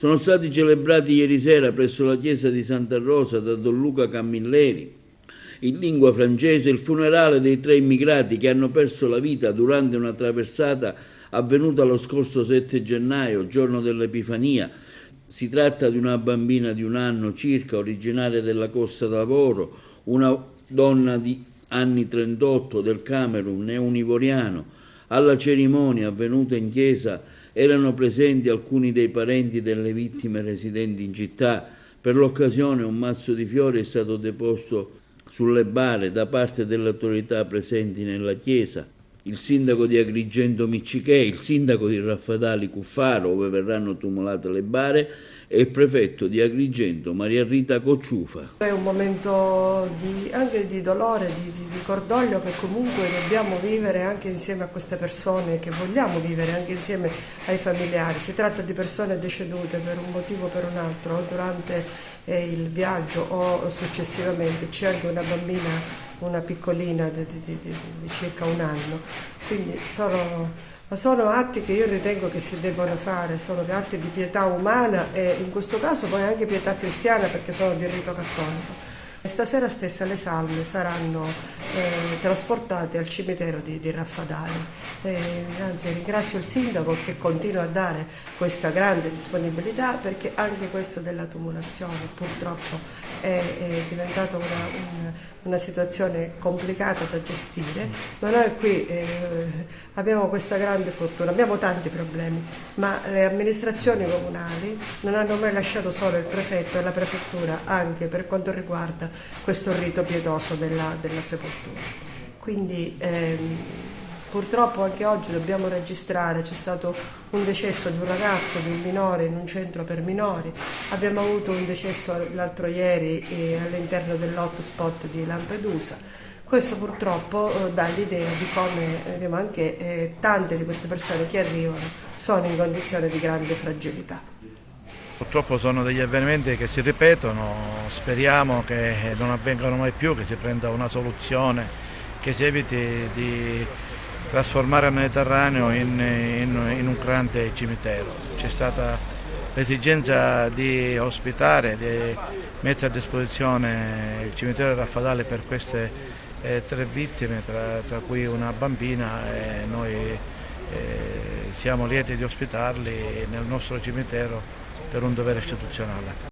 Sono stati celebrati ieri sera presso la chiesa di Santa Rosa da Don Luca Camilleri, in lingua francese, il funerale dei 3 immigrati che hanno perso la vita durante una traversata avvenuta lo scorso 7 gennaio, giorno dell'Epifania. Si tratta di una bambina di 1 anno circa, originaria della Costa d'Avorio, una donna di anni 38 del Camerun, neounivoriano. Alla cerimonia avvenuta in chiesa erano presenti alcuni dei parenti delle vittime residenti in città. Per l'occasione un mazzo di fiori è stato deposto sulle bare da parte delle autorità presenti nella chiesa. Il sindaco di Agrigento Miccichè, il sindaco di Raffadali Cuffaro, dove verranno tumulate le bare, e il prefetto di Agrigento Maria Rita Cocciufa. È un momento anche di dolore, di cordoglio che comunque dobbiamo vivere anche insieme a queste persone, che vogliamo vivere anche insieme ai familiari. Si tratta di persone decedute per un motivo o per un altro, o durante il viaggio o successivamente. C'è anche una bambina, una piccolina di circa 1 anno, quindi sono atti che io ritengo che si debbano fare, sono atti di pietà umana e in questo caso poi anche pietà cristiana, perché sono di rito cattolico. Stasera stessa le salme saranno trasportate al cimitero di Raffadali. Anzi, ringrazio il sindaco che continua a dare questa grande disponibilità, perché anche questa della tumulazione purtroppo è diventata una situazione complicata da gestire, ma noi qui abbiamo questa grande fortuna, abbiamo tanti problemi, ma le amministrazioni comunali non hanno mai lasciato solo il prefetto e la prefettura anche per quanto riguarda questo rito pietoso della sepoltura. Quindi purtroppo anche oggi dobbiamo registrare, c'è stato un decesso di un ragazzo, di un minore in un centro per minori, abbiamo avuto un decesso l'altro ieri all'interno dell'hotspot di Lampedusa. Questo purtroppo dà l'idea di come anche tante di queste persone che arrivano sono in condizione di grande fragilità. Purtroppo sono degli avvenimenti che si ripetono, speriamo che non avvengano mai più, che si prenda una soluzione, che si eviti di trasformare il Mediterraneo in un grande cimitero. C'è stata l'esigenza di ospitare, di mettere a disposizione il cimitero di Raffadali per queste 3 vittime, tra cui una bambina, e noi siamo lieti di ospitarli nel nostro cimitero per un dovere istituzionale.